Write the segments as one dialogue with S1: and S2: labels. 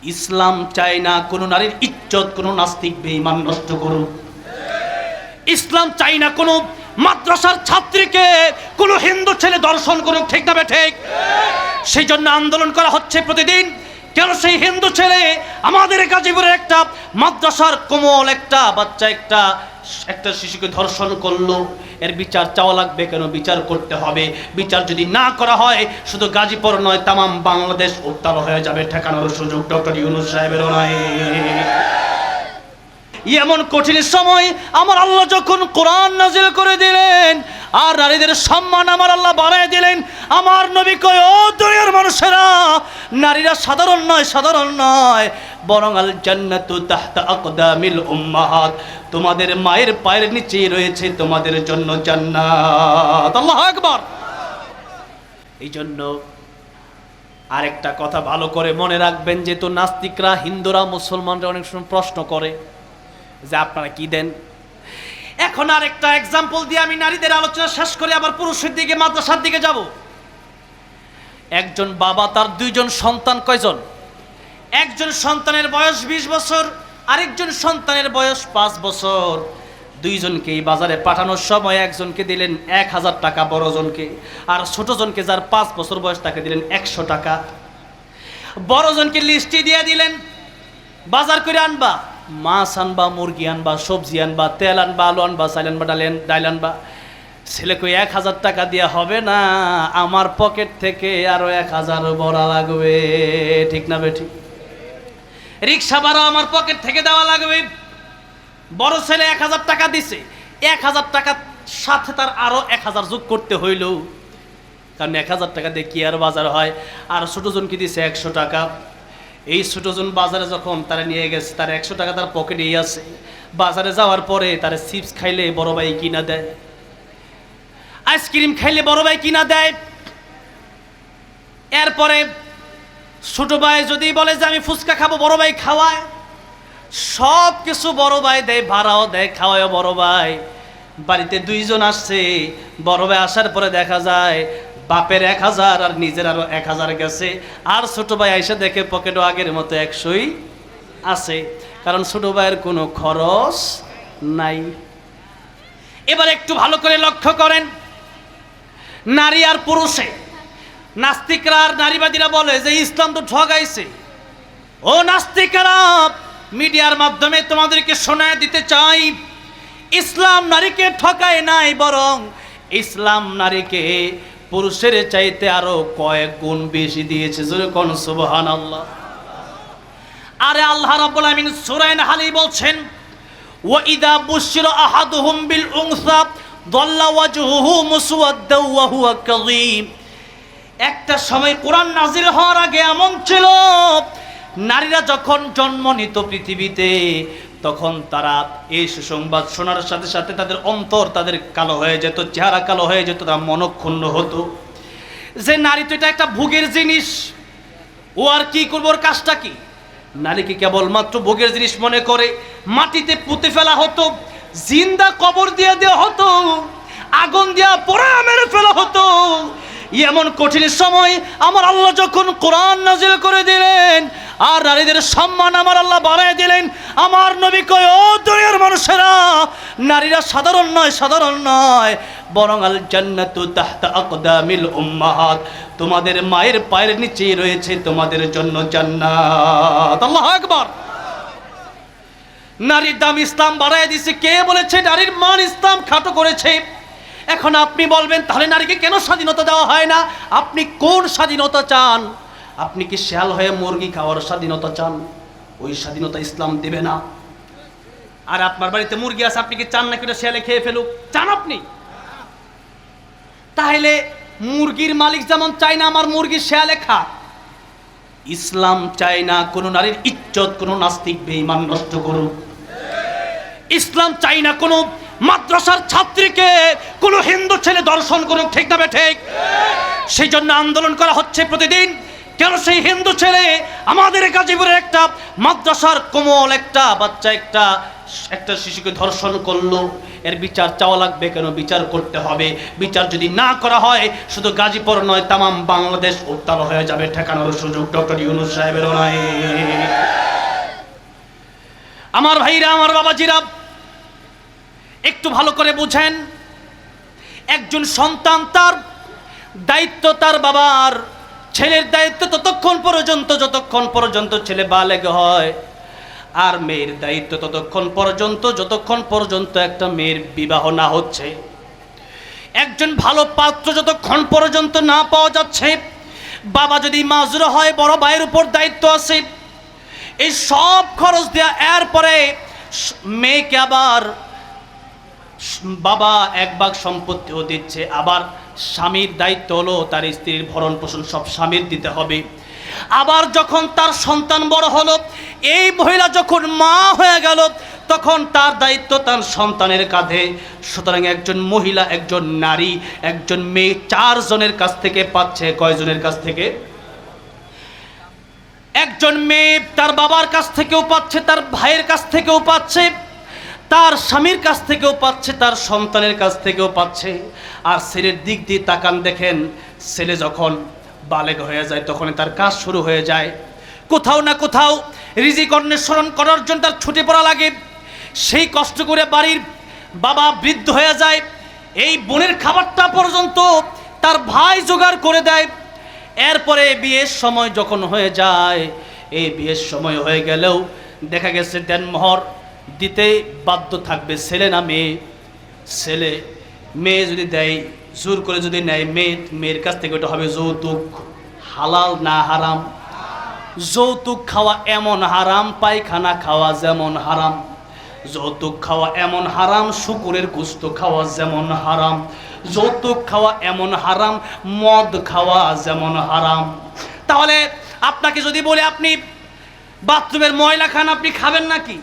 S1: ইসলাম চায় না কোনো নারীর ইজ্জত কোনো নাস্তিক বেঈমান নষ্ট করুক। ইসলাম চাই না কোনো মাদ্রাসার ছাত্রীকে কোনো হিন্দু ছেলে দর্শন করুক, ঠিক না ঠিক? সেই জন্য আন্দোলন করা হচ্ছে প্রতিদিন। কেন সেই হিন্দু ছেলে আমাদের গাজীপুরের একটা মাদ্রাসার কোমল একটা বাচ্চা একটা শিশুকে ধর্ষণ করলো, এর বিচার চাওয়া লাগবে। কেন বিচার করতে হবে? বিচার যদি না করা হয় শুধু গাজীপুর নয়, তামাম বাংলাদেশ উত্তাল হয়ে যাবে। ঠেকানোর সুযোগ ডক্টর ইউনূস সাহেবেরও নাই। এমন কঠিন সময় আমার আল্লাহ যখন কোরআন নাজিল করে দিলেন আর নারীদের সম্মান আমার আল্লাহ বাড়ায় দিলেন, আমার নবী কয়, ও দুনিয়ার মানুষেরা, নারীরা সাধারণ নয়, বরং আল জান্নাতু তাহতা আকদামিল উম্মাহাত, তোমাদের মায়ের পায়ের নিচে রয়েছে তোমাদের জন্য জান্নাত। আল্লাহু আকবার। এই জন্য আরেকটা কথা ভালো করে মনে রাখবেন, যে তো নাস্তিকরা, হিন্দুরা, মুসলমানরা অনেক সময় প্রশ্ন করে যে আপনারা কি দেন। এখন আরেকটা এক্সাম্পল দিয়ে আমি নারীদের আলোচনা শেষ করে আবার পুরুষের দিকে, মাদ্রাসার দিকে যাব। একজন বাবা, তার দুইজন সন্তান। কয়জন? একজন সন্তানের বয়স 20 বছর, আরেকজন সন্তানের বয়স 5 বছর। দুইজনকেই বাজারে পাঠানোর সময় একজনকে দিলেন 1000 টাকা বড়জনকে, আর ছোটজনকে যার 5 বছর বয়স তাকে দিলেন 100 টাকা। বড়জনকে লিস্টি দিয়ে দিলেন, বাজার করে আনবা, মাছ আনবা, মুরগি আনবা, সবজি আনবা, তেল আনবা, আলু আনবা, চাল আনবা, ডাল আনবা। ছেলে কই 1000 টাকা দেওয়া হবে না, আমার পকেট থেকে আরো 1000 ভরা লাগবে, ঠিক না বেঠিক? রিক্সা ভাড়া আমার পকেট থেকে দেওয়া লাগবে। বড় ছেলে 1000 টাকা দিছে, 1000 টাকার সাথে তার আরো 1000 যোগ করতে হইল, কারণ 1000 টাকা দিয়ে কি আর বাজার হয়। আর ছোটজনকে দিছে 100 টাকা। এই ছোটজন বাজারে যখন তারা নিয়ে গেছে, তার 100 টাকা তার পকেটেই আছে। বাজারে যাওয়ার পরে তার চিপস খাইলে বড় ভাই কিনা দেয়, আইসক্রিম খাইলে বড় ভাই কিনা দেয়। এরপরে ছোট ভাই যদি বলে যে আমি ফুচকা খাবো, বড় ভাই খাওয়ায়। সব কিছু বড় ভাই দেয়, ভাড়াও দেয়, খাওয়ায় বড় ভাই। বাড়িতে দুইজন আসছে, বড় ভাই আসার পরে দেখা যায় বাপের 1000 আর নিজের আরো 1000 গেছে। আর ছোট ভাই এসে দেখে পকেটও আগের মতো 100ই আছে, কারণ ছোট ভাইয়ের কোনো খরচ নাই। এবার একটু ভালো করে লক্ষ্য করেন, নারী আর পুরুষে নাস্তিকরা আর নারীবাদীরা বলে যে ইসলাম তো ঠগাইছে। ও নাস্তিকরা, মিডিয়ার মাধ্যমে তোমাদেরকে শোনায় দিতে চাই, ইসলাম নারীকে ঠকায় নাই, বরং ইসলাম নারীকে পুরুষের চাইতে আরো কয়েক গুণ বেশি দিয়েছে। জোরে কোন সুবহানাল্লাহ। আরে আল্লাহ রাব্বুল আমিন সূরা নাহলে বলছেন, ওয়া ইদা বুশিরা আহাদুহুম বিল উনসা যাল্লা ওয়াজহুহু মুসওয়াদ্দাও ওয়া হুয়া কাযীম। একটা সময় কোরআন নাজিল হওয়ার আগে এমন ছিল, নারীরা যখন জন্ম নিত পৃথিবীতে, তখন তারা এই সুসংবাদ শোনার সাথে সাথে তাদের অন্তর তাদের কালো হয়ে যেত, চেহারা কালো হয়ে যেত, তারা মনক্ষুণ্ণ হতো যে নারী তো এটা একটা ভোগের জিনিস, ও আর কি করবো, ওর কাজটা কি? নারীকে কেবলমাত্র ভোগের জিনিস মনে করে মাটিতে পুঁতে ফেলা হতো, জিন্দা কবর দিয়ে দেওয়া হতো, আগুন দিয়া পোড়া মেরে ফেলা হতো। এমন কঠিন সময় আমার আল্লাহ যখন কোরআন নাজিল করে দিলেন আর নারীদের সম্মান আমার আল্লাহ বাড়ায় দিলেন, আমার নবী কয়, ও দুনিয়ার মানুষেরা, নারীরা সাধারণ নয়, বরং আল জান্নাতু তাহতা আকদামিল উম্মাহাত, তোমাদের মায়ের পায়ের নিচে রয়েছে তোমাদের জন্য জান্নাত। আল্লাহু আকবার। নারীর দাম ইসলাম বাড়ায় দিয়েছে। কে বলেছে নারীর মান ইসলাম খাটো করেছে? এখন আপনি বলবেন, তাহলে নারীকে কেন স্বাধীনতা দেওয়া হয় না? আপনি কোন স্বাধীনতা চান? আপনি কি শেয়াল হয়ে মুরগি খাওয়ার স্বাধীনতা চান? ওই স্বাধীনতা ইসলাম দেবে না। আর আপনার বাড়িতে মুরগি আছে, আপনি কি চান না কেন শেয়ালে খেয়ে ফেলুক? চান আপনি? তাহলে মুরগির মালিক যেমন চায় না আমার মুরগি শেয়ালে খা, ইসলাম চায় না কোনো নারীর ইজ্জত কোনো নাস্তিক বেঈমান নষ্ট করুক। ইসলাম চাই না কোনো মাদ্রাসার ছাত্রীকে কোনো হিন্দু ছেলে দর্শন করুক, ঠিক না ঠিক? সেই জন্য আন্দোলন করা হচ্ছে প্রতিদিন। কেন সেই হিন্দু ছেলে আমাদের গাজীপুরের একটা মাদ্রাসার কোমল একটা বাচ্চা একটা শিশুকে ধর্ষণ করলো? এর বিচার চাওয়া লাগবে। কেন বিচার করতে হবে? বিচার যদি না করা হয় শুধু গাজীপুর নয়, তামাম বাংলাদেশ উত্তাল হয়ে যাবে। ঠেকানোর সুযোগ ডক্টর ইউনূস সাহেবেরও নাই। আমার ভাইরা, আমার বাবাজিরা, একটু ভালো করে বুঝেন। একজন সন্তান, তার দায়িত্ব তার বাবার, ছেলের দায়িত্ব যতক্ষণ পর্যন্ত ছেলে বালেগ হয়, আর মেয়ের দায়িত্ব যতক্ষণ পর্যন্ত একটা মেয়ের বিবাহ না হচ্ছে। একজন ভালো পাত্র যতক্ষণ পর্যন্ত না পাওয়া যাচ্ছে, বাবা যদি মাজুর হয়, বড় ভাইয়ের উপর দায়িত্ব আছে এই সব খরচ দেয়া। এরপরে মেয়েকে আবার বাবা এক ভাগ সম্পত্তিও দিচ্ছে। আবার স্বামীর দায়িত্ব হলো তার স্ত্রীর ভরণ পোষণ সব স্বামীর দিতে হবে। আবার যখন তার সন্তান বড় হলো, এই মহিলা যখন মা হয়ে গেল, তখন তার দায়িত্ব তার সন্তানের কাঁধে। সুতরাং একজন মহিলা, একজন নারী, একজন মেয়ে 4 জনের কাছ থেকে পাচ্ছে। কয়জনের কাছ থেকে? একজন মেয়ে তার বাবার কাছ থেকেও পাচ্ছে, তার ভাইয়ের কাছ থেকেও পাচ্ছে, তার স্বামীর কাছ থেকেও পাচ্ছে, তার সন্তানের কাছ থেকেও পাচ্ছে। আর ছেলের দিক দিয়ে তাকান, দেখেন ছেলে যখন বালেগ হয়ে যায় তখন তার কাজ শুরু হয়ে যায়। কোথাও না কোথাও রিজিক অন্বেষণ করার জন্য তার ছুটে পড়া লাগে। সেই কষ্ট করে বাড়ির বাবা বৃদ্ধ হয়ে যায়, এই বোনের খাবারটা পর্যন্ত তার ভাই জোগাড় করে দেয়। এরপরে বিয়ের সময় যখন হয়ে যায়, এই বিয়ের সময় হয়ে গেলেও দেখা গেছে দেনমোহর দিতে বাধ্য থাকবে ছেলে না মেয়ে। ছেলে, মেয়ে যদি দেয়, জোর করে যদি নেয়, মেয়ের কাছ থেকে ওটা হবে যৌতুক। হালাল না হারাম? যৌতুক খাওয়া এমন হারাম, পায়খানা খাওয়া যেমন হারাম, যৌতুক খাওয়া এমন হারাম, শুকুরের গোশত খাওয়া যেমন হারাম, যৌতুক খাওয়া এমন হারাম, মদ খাওয়া যেমন হারাম। তাহলে আপনাকে যদি বলে আপনি বাথরুমের ময়লা খান, আপনি খাবেন নাকি?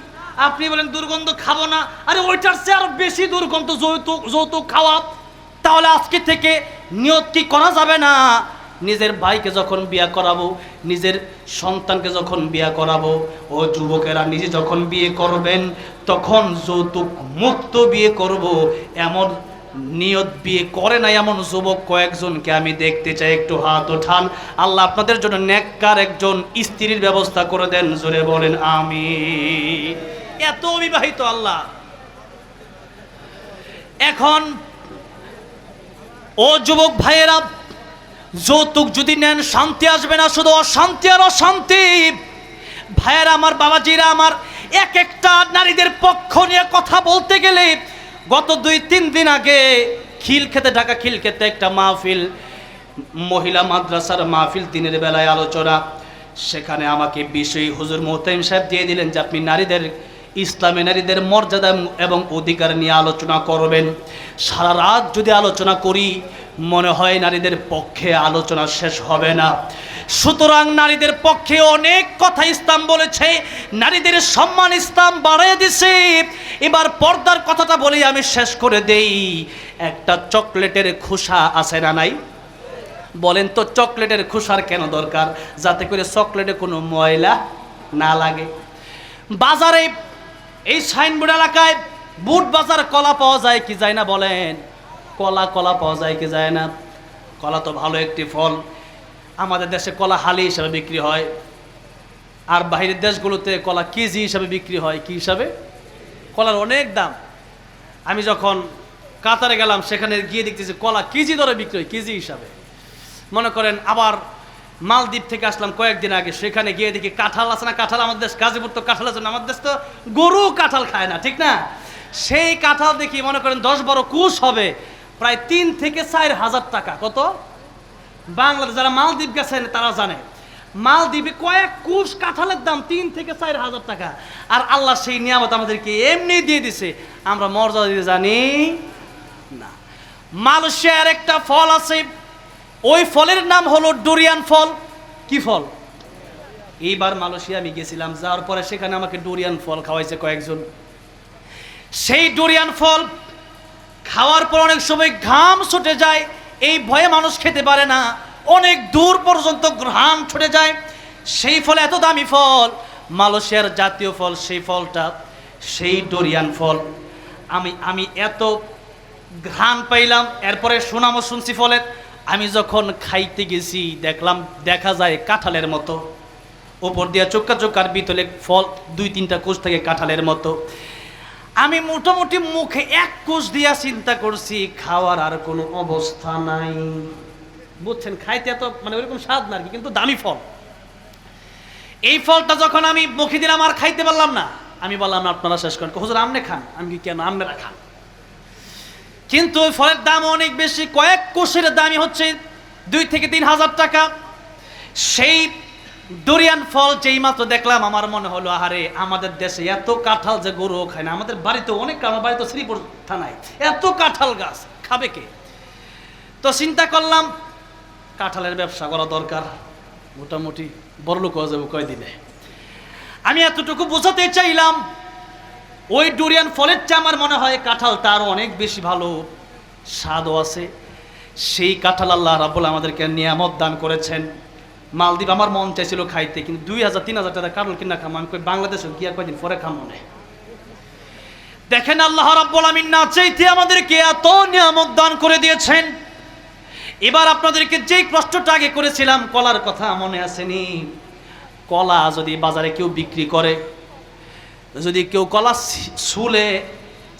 S1: আপনি বলেন দুর্গন্ধ খাবো না। আরে ওইটার চেয়ে আরো বেশি দুর্গন্ধ যৌতুক খাওয়া। তাহলে আজকে থেকে নিয়ত কি করা যাবে না, নিজের ভাইকে যখন বিয়ে করাবো, নিজের সন্তানকে যখন বিয়ে করাবো, ও যুবকেরা নিজে যখন বিয়ে করবেন তখন যৌতুক মুক্ত বিয়ে করব, এমন নিয়ত বিয়ে করে না এমন যুবক কয়েকজনকে আমি দেখতে চাই। একটু হাত ওঠান। আল্লাহ আপনাদের জন্য নেককার একজন স্ত্রীর ব্যবস্থা করে দেন। জোরে বলেন আমিন। এত অবিবাহিত আল্লাহ। এখন ও যুবক ভাইয়েরা, যৌতুক যদি নেন শান্তি আসবে না, শুধু অশান্তি আর অশান্তি। ভাইয়েরা আমার, বাবাজিরা আমার, এক একটা নারীদের পক্ষ নিয়ে কথা বলতে গেলে গত 2-3 দিন আগে ঢাকা খিলক্ষেতে একটা মাহফিল, মহিলা মাদ্রাসার মাহফিল, দিনের বেলায় আলোচনা। সেখানে আমাকে বিষয় হুজুর মোহতামিম সাহেব দিয়ে দিলেন যে আপনি ইসলামে নারীদের মর্যাদা এবং অধিকার নিয়ে আলোচনা করবেন। সারা রাত যদি আলোচনা করি মনে হয় নারীদের পক্ষে আলোচনা শেষ হবে না। সুতরাং নারীদের পক্ষে অনেক কথা ইসলাম বলেছে, নারীদের সম্মান ইসলাম বাড়িয়ে দিছে। এবার পর্দার কথাটা বলেই আমি শেষ করে দেই। একটা চকলেটের খোসা আছে না নাই? বলেন তো চকলেটের খোসার কেন দরকার? যাতে করে চকলেটে কোনো ময়লা না লাগে। বাজারে এই সাইনবোর্ড এলাকায় বুট বাজার কলা পাওয়া যায় কি যায় না? বলেন, কলা পাওয়া যায় কি যায় না? কলা তো ভালো একটি ফল। আমাদের দেশে কলা হালি হিসাবে বিক্রি হয়, আর বাইরের দেশগুলোতে কলা কেজি হিসাবে বিক্রি হয়। কি হিসাবে? কলার অনেক দাম। আমি যখন কাতারে গেলাম সেখানে গিয়ে দেখতেছি কলা কেজি দরে বিক্রি হয়, কেজি হিসাবে। মনে করেন আবার মালদ্বীপ থেকে আসলাম কয়েকদিন আগে, সেখানে গিয়ে দেখি কাঁঠাল আছে না, কাঁঠাল আমাদের দেশ গাজীপুর তো কাঁঠাল আছে না, আমাদের দেশ তো গরু কাঁঠাল খায় না, ঠিক না? সেই কাঁঠাল দেখি মনে করেন 10-12 কুশ হবে, প্রায় 3 থেকে 4 হাজার টাকা। কত? বাংলাদেশ যারা মালদ্বীপ গেছেন তারা জানে, মালদ্বীপে কয়েক কুশ কাঁঠালের দাম 3 থেকে 4 হাজার টাকা। আর আল্লাহ সেই নিয়ামত আমাদেরকে এমনি দিয়ে দিছে, আমরা মর্যাদা দিতে জানি না। মালয়েশিয়ার একটা ফল আছে, ওই ফলের নাম হলো ডুরিয়ান ফল। কি ফল? এইবার মালয়েশিয়া আমি গেছিলাম, যাওয়ার পরে সেখানে আমাকে ডুরিয়ান ফল খাওয়াইছে কয়েকজন। সেই ডুরিয়ান ফল খাওয়ার পর অনেক সময় ঘাম ছুটে যায়, এই ভয়ে মানুষ খেতে পারে না। অনেক দূর পর্যন্ত ঘ্রাণ ছুটে যায়। সেই ফল এত দামি ফল, মালয়েশিয়ার জাতীয় ফল সেই ফলটা, সেই ডোরিয়ান ফল। আমি এত ঘ্রাণ পাইলাম, এরপরে সুনামও শুনছি ফলের। আমি যখন খাইতে গেছি দেখলাম, দেখা যায় কাঁঠালের মতো, ওপর দিয়া চোক্কা চোক্কার ভিতরে ফল 2-3টা কোষ থেকে কাঁঠালের মতো। আমি মোটামুটি মুখে এক কোষ দিয়া চিন্তা করছি খাওয়ার আর কোনো অবস্থা নাই। বুঝছেন, খাইতে এত মানে ওইরকম স্বাদ না আর কি, কিন্তু দামি ফল। এই ফলটা যখন আমি মুখে দিলাম আর খাইতে পারলাম না। আমি বললাম না, আপনারা শেষ করেন। হুজুর আপনি খান। আমি কি, কেন, আপনারা খান। কিন্তু ওই ফলের দাম অনেক বেশি, কয়েক কোষের দামই হচ্ছে 2 থেকে 3 হাজার টাকা। সেই ডোরিয়ান ফল যেই মাত্র দেখলাম, আমার মনে হলো আহারে, আমাদের দেশে এত কাঁঠাল যে গরুও খায় না। আমাদের বাড়িতে অনেক, আমার বাড়িতে শ্রীপুর থানায় এত কাঁঠাল গাছ, খাবে কে? তো চিন্তা করলাম কাঁঠালের ব্যবসা করা দরকার, মোটামুটি বড়লোক হয়ে যাবো কয়দিনে। আমি এতটুকু বোঝাতে চাইলাম, ওই ডুরিয়ান ফলের চেয়ে আমার মনে হয় কাঁঠাল তার অনেক বেশি ভালো স্বাদও আছে। সেই কাঁঠাল আল্লাহ রাব্বুল আমাদেরকে নিয়ামত দান করেছেন। মালদ্বীপ আমার মন চাইছিল খাইতে, কিন্তু 2000-3000 টাকা কাঁঠাল কিনা খাম। আমি কই বাংলাদেশে গিয়া কয়দিন পরে খাম মনে। দেখেন আল্লাহ রাব্বুল আমিন না চাইতে আমাদেরকে এত নিয়ামত দান করে দিয়েছেন। এবার আপনাদেরকে যেই প্রশ্নটা আগে করেছিলাম, কলার কথা মনে আসেনি? কলা যদি বাজারে কেউ বিক্রি করে, যদি কেউ কলা শুলে,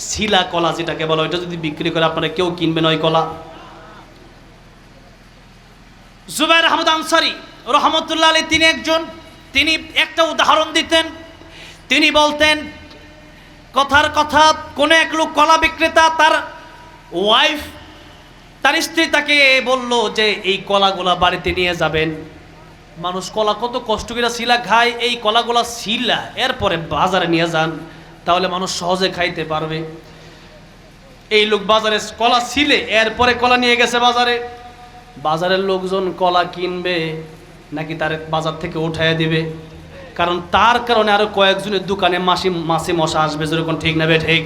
S1: শিলা কলা যেটাকে বলা, ওইটা যদি বিক্রি করে, আপনারা কেউ কিনবেন ওই কলা? জুবাইর আহমদ আনসারী রহমতুল্লাহ আলাইহি তিনি একটা উদাহরণ দিতেন। তিনি বলতেন, কথার কথা, কোন এক লোক কলা বিক্রেতা, তার ওয়াইফ, তার স্ত্রী তাকে বলল যে এই কলাগুলা বাড়িতে নিয়ে যাবেন। মানুষ কলা কত কষ্ট করে শিলা খায়, এই কলাগুলা শিলা এরপরে বাজারে নিয়ে যান, তাহলে মানুষ সহজে খাইতে পারবে। এই লোক বাজারে কলা ছিলে, এরপরে কলা নিয়ে গেছে বাজারে। বাজারের লোকজন কলা কিনবে নাকি তার বাজার থেকে উঠাইয়া দিবে? কারণ তার কারণে আরো কয়েকজনের দোকানে মাছি মশা আসবে, যেরকম, ঠিক না বে ঠিক?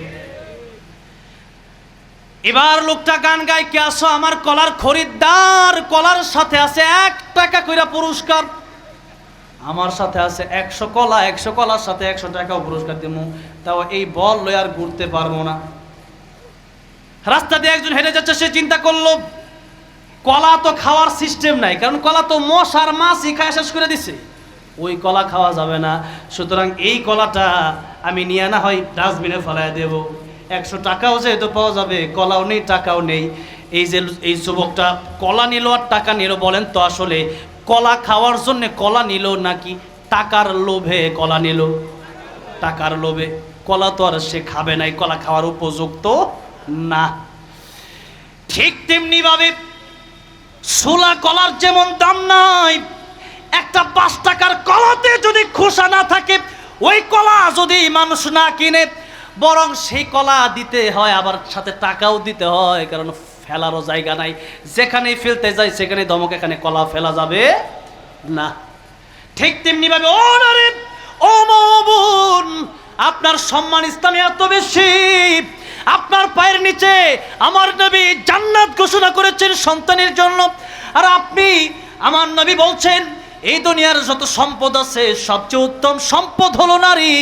S1: এবার লোকটা গান গায়, কে আসো আমার কলার খরিদ্দার, কলার সাথে আছে 1 টাকা কইরা পুরস্কার। আমার সাথে আছে 100 কলা, 100 কলার সাথে 100 টাকাও পুরস্কার দিমু, তাও এই বল লই আর ঘুরতে পারবো না। রাস্তা দিয়ে একজন হেঁটে যাচ্ছে, সে চিন্তা করলো কলা তো খাওয়ার সিস্টেম নাই, কারণ কলা তো মশার মাছি খায় শেষ করে দিছে, ওই কলা খাওয়া যাবে না। সুতরাং এই কলাটা আমি নিয়ে না হয় ডাস্টবিনে ফেলায় দেব। 100 টাকাও যেহেতু পাওয়া যাবে, কলাও নেই, টাকাও নেই। এই যুবকটা কলা নিল আর টাকা নিল। বলেন তো আসলে কলা খাওয়ার জন্য কলা নিল নাকি টাকার লোভে কলা নিল? টাকার লোভে। কলা তো আর সে খাবে নাই, কলা খাওয়ার উপযুক্ত না। ঠিক তেমনি ভাবে ছোলা কলার যেমন দাম নাই, একটা 5 টাকার কলাতে যদি খোসা না থাকে, ওই কলা যদি মানুষ না কিনে, বরং সেই কলা দিতে হয়, আবার সাথে টাকাও দিতে হয়, কারণ ফেলারও জায়গা নাই। যেখানেই ফেলতে যায় সেখানে ধমক, এখানে কলা ফেলা যাবে না। ঠিক তেমনি ভাবে ও নারী, ও মা, বোন, আপনার সম্মান ইসলামে এত বেশি, আপনার পায়ের নিচে আমার নবী জান্নাত ঘোষণা করেছেন সন্তানের জন্য, আর আপনি, আমার নবী বলছেন এই দুনিয়ার যত সম্পদ আছে সবচেয়ে উত্তম সম্পদ হলো নারী।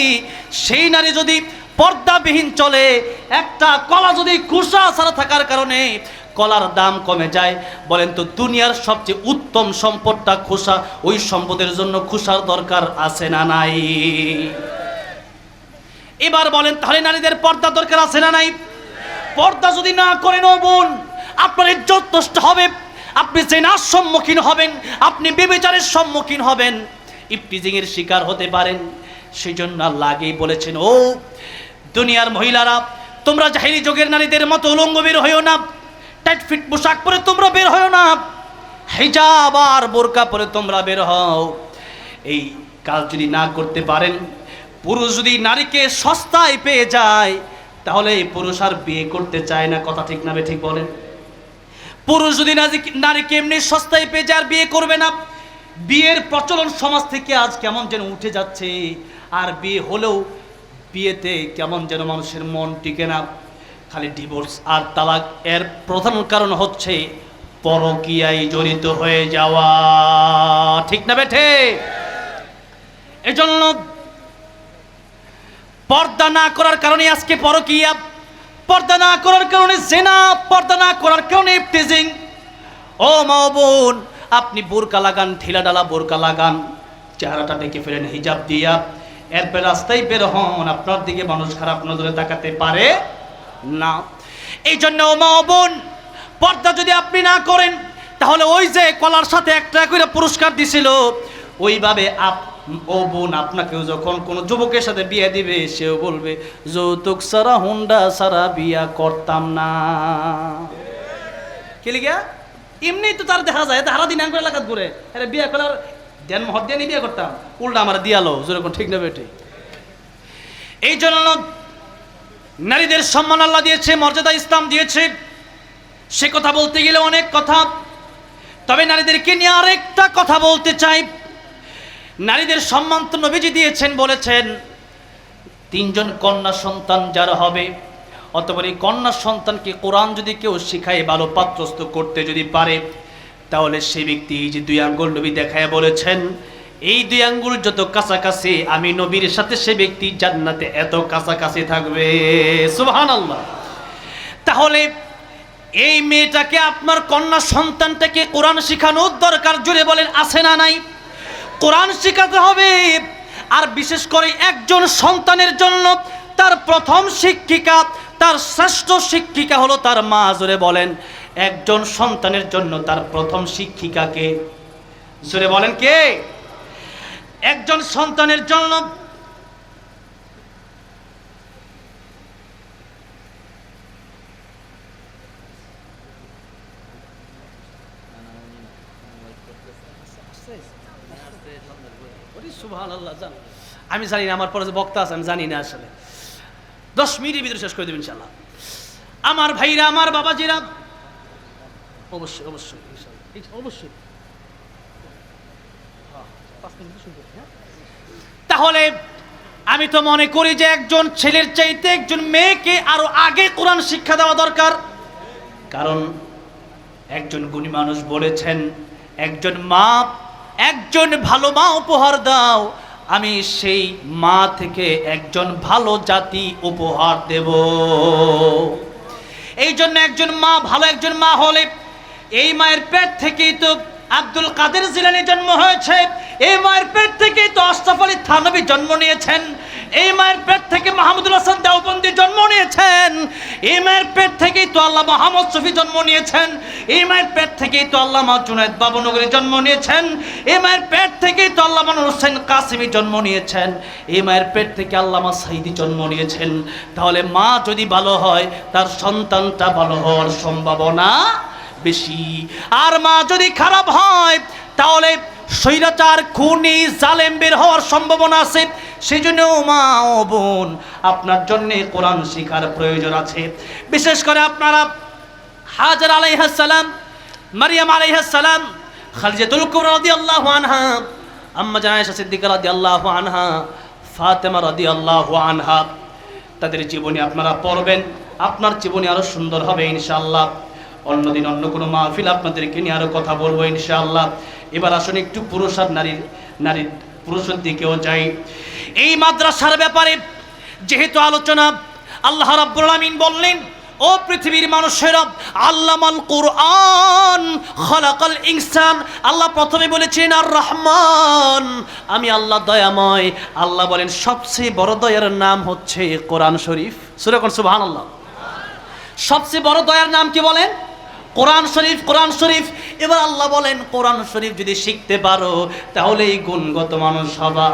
S1: সেই নারী যদি পর্দাবিহীন চলে, একটা কলা যদি খোসা ছাড়া থাকার কারণে কলার দাম কমে যায়, বলেন তো দুনিয়ার সবচেয়ে উত্তম সম্পদটা খোসা, ওই সম্পদের জন্য খোসার দরকার আছে না নাই? এবার বলেন তাহলে নারীদের পর্দা দরকার আছে না নাই? পর্দা যদি না করেন ও বোন, আপনার ইজ্জত নষ্ট হবে, আপনি জিনার সম্মুখীন হবেন, আপনি ব্যভিচারের সম্মুখীন হবেন, ইফতিজিং এর শিকার হতে পারেন। সেই জন্য আল্লাহ আগেই বলেছেন, ও দুনিয়ার মহিলারা, তোমরা জাহিলি যুগের নারীদের মতো উলঙ্গ বের হইও না, টাইট ফিট পোশাক পরে তোমরা বের হইও না, হিজাব আর বোরকা পরে তোমরা বের হও। এই কাজ যদি না করতে পারেন, পুরুষ যদি নারীকে সস্তায় পেয়ে যায়, তাহলে এই পুরুষ আর বিয়ে করতে চায় না। কথা ঠিক না বে ঠিক বলেন? পুরুষ যদি নারীকে এমনি সস্তায় পেয়ে যায় আর বিয়ে করবে না। বিয়ের প্রচলন সমাজ থেকে আজ কেমন যেন উঠে যাচ্ছে, আর বিয়ে হলেও বিয়েতে কেমন যেন মানুষের মন টিকে না, খালি ডিভোর্স আর তালাক। এর প্রধান কারণ হচ্ছে পরকীয়ায় জড়িত হয়ে যাওয়া। ঠিক না বেঠে? এজন্য পর্দা না করার কারণে আজকে পরকীয়া, পর্দা না করার কারণে জিনা, পর্দা না করার কারণে ইফতিজিং। ও মা বোন, আপনি বোরকা লাগান, ঢিলা ডালা বোরকা লাগান, চেহারাটা ঢেকে ফেলেন হিজাব দিয়া, এরপর রাস্তায় বের হন, আপনার দিকে মানুষ খারাপ নজরে তাকাতে পারে না। এই জন্য ও মা বোন, পর্দা যদি আপনি না করেন, তাহলে ওই যে কলার সাথে একটা করে পুরস্কার দিছিল, ওইভাবে ও বোন আপনাকেও যখন কোনো যুবকের সাথে বিয়ে দিবে, সেও বলবে যৌতুক সারা হুন্ডা সারা বিয়া করতাম না। কি লিগা? এমনি তো তার দেখা যায় হারা দিন আঙ্গুল এলাকাত ঘুরে, আরে বিয়ে করার দেন মহর দিয়ে বিয়ে করতাম, উল্টা আমার দিয়ালো যেরকম। ঠিক না বেটে? এই জন্য নারীদের সম্মান আল্লাহ দিয়েছে, মর্যাদা ইসলাম দিয়েছে, সে কথা বলতে গেলে অনেক কথা। তবে নারীদেরকে নিয়ে আরেকটা কথা বলতে চাই। নারীদের সম্মান তো নবীজি দিয়েছেন, বলেছেন 3 জন কন্যা সন্তান যার হবে, অতঃপর এই কন্যা সন্তানকে কোরআন যদি কেউ শিখায়, ভালো পাত্রস্থ করতে যদি পারে, তাহলে সেই ব্যক্তি যে 2 আঙ্গুল নবী দেখায় বলেছেন, এই 2 আঙ্গুল যত কাছাকাছি আমি নবীর সাথে সে ব্যক্তি জান্নাতে এত কাছাকাছি থাকবে। সুবহানাল্লাহ। তাহলে এই মেয়েটাকে, আপনার কন্যা সন্তানটাকে কোরআন শেখানোর দরকার, জুড়ে বলেন আছে না নাই? কোরআন শেখাতে হবে। আর বিশেষ করে একজন সন্তানের জন্য তার প্রথম শিক্ষিকা, তার শ্রেষ্ঠ শিক্ষিকা হলো তার মা। জোরে বলেন, একজন সন্তানের জন্য তার প্রথম শিক্ষিকাকে, জোরে বলেন কে? একজন সন্তানের জন্য সুবহানাল্লাহ। আমি জানি না, আমার পরে যে বক্তা আছে আমি জানি না, আসলে 10 মিনিটের ভিতরে শেষ করে দেবেন ইনশাআল্লাহ। আমার ভাইরা, আমার বাবাজিরা, অবশ্যই অবশ্যই অবশ্যই। তাহলে আমি তো মনে করি যে একজন ছেলের চাইতে একজন মেয়েকে আরো আগে কোরআন শিক্ষা দেওয়া দরকার। কারণ একজন গুণী মানুষ বলেছেন, একজন ভালো মা উপহার দাও, আমি সেই মা থেকে একজন ভালো জাতি উপহার দেব। এই জন্য একজন মা হলে, এই মায়ের পেট থেকেই তো আব্দুল কাদের জিলানী জন্ম হয়েছে, এই মায়ের পেট থেকেই তো আশরাফ আলী থানভী জন্ম নিয়েছেন, এই মায়ের পেট থেকে মাহমুদুল হাসান দেওবন্দি জন্ম নিয়েছেন, এই মায়ের পেট থেকেই তো আল্লামা আহমদ শফি জন্ম নিয়েছেন, এই মায়ের পেট থেকেই তো আল্লামা জুনায়েদ বাবনগরী জন্ম নিয়েছেন, এই মায়ের পেট থেকেই তো আল্লামা নূর হোসেন কাসিমি জন্ম নিয়েছেন, এই মায়ের পেট থেকে আল্লামা সাইদি জন্ম নিয়েছেন। তাহলে মা যদি ভালো হয়, তার সন্তানটা ভালো হওয়ার সম্ভাবনা বেশি। আর মা যদি খারাপ হয়, তাহলে স্বৈরাচার, খুনি, জালেম বের হওয়ার সম্ভাবনা আছে। সেই জন্য মা ও বোন, আপনার জন্য কোরআন শিখার প্রয়োজন আছে। বিশেষ করে আপনারা হাজার আলাইহিস সালাম, মারিয়াম আলাইহিস সালাম, খাদিজাতুল কুবরা রাদিয়াল্লাহু আনহা, আম্মা জান আয়েশা সিদ্দিকা রাদিয়াল্লাহু আনহা, ফাতেমা রাদিয়াল্লাহু আনহা, তাদের জীবনী আপনারা পড়বেন, আপনার জীবনী আরো সুন্দর হবে ইনশাআল্লাহ। অন্যদিন অন্য কোনো মাহফিল আপনাদেরকে নিয়ে আরো কথা বলবো ইনশাআল্লাহ। এবার আসুন একটু পুরুষ আর নারীর পুরুষের দিকেও যাই। এই মাদ্রাসার ব্যাপারে যেহেতু আলোচনা, আল্লাহ রাব্বুল আলামিন বললেন, ও পৃথিবীর মানুষেরা, আল্লামাল কুরআন খালাকাল ইনসান। আল্লাহ প্রথমে বলেছেন আর রহমান, আমি আল্লাহ দয়াময়। আল্লাহ বলেন সবচেয়ে বড় দয়ার নাম হচ্ছে কোরআন শরীফ। সূরা কোন সুবহানাল্লাহ। সবচেয়ে বড় দয়ার নাম কি বলেন? কোরআন শরীফ। কোরআন শরীফ। এবার আল্লাহ বলেন, কোরআন শরীফ যদি শিখতে পারো, তাহলে এই গুণগত মানুষ হবা।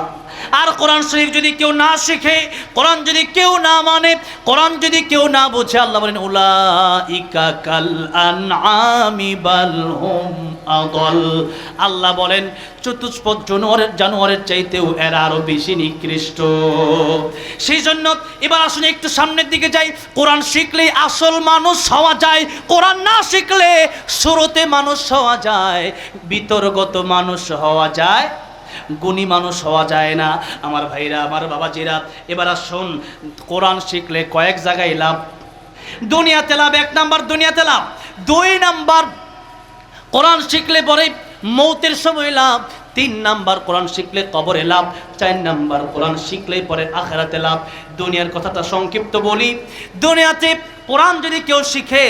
S1: আর কোরআন শরীফ যদি কেউ না শিখে, কোরআন যদি কেউ না মানে, কোরআন যদি কেউ না বুঝে, আল্লাহ বলেন উলাইকা কাল আনআমি বাল হুম আদাল। আল্লাহ বলেন চতুষ্পদ জানোয়ারের চাইতেও এরা আরো বেশি নিকৃষ্ট। সেই জন্য এবার আসুন একটু সামনের দিকে যাই। কোরআন শিখলেই আসল মানুষ হওয়া যায়, কোরআন না শিখলে শুরুতে মানুষ হওয়া যায়, বিতর্গত মানুষ হওয়া যায়, গুণী মানুষ হওয়া যায় না। আমার ভাইরা, আমার বাবাজিরা, এবার আসুন, কোরআন শিখলে কয়েক জায়গায় লাভ। দুনিয়াতে লাভ, 1 নাম্বার দুনিয়াতে লাভ, 2 নাম্বার কোরআন শিখলে পরে মৌতের সময় লাভ, 3 নাম্বার কোরআন শিখলে কবরে লাভ, 4 নাম্বার কোরআন শিখলে পরে আখিরাতে লাভ। দুনিয়ার কথাটা সংক্ষিপ্ত বলি, দুনিয়াতে কোরআন যদি কেউ শিখে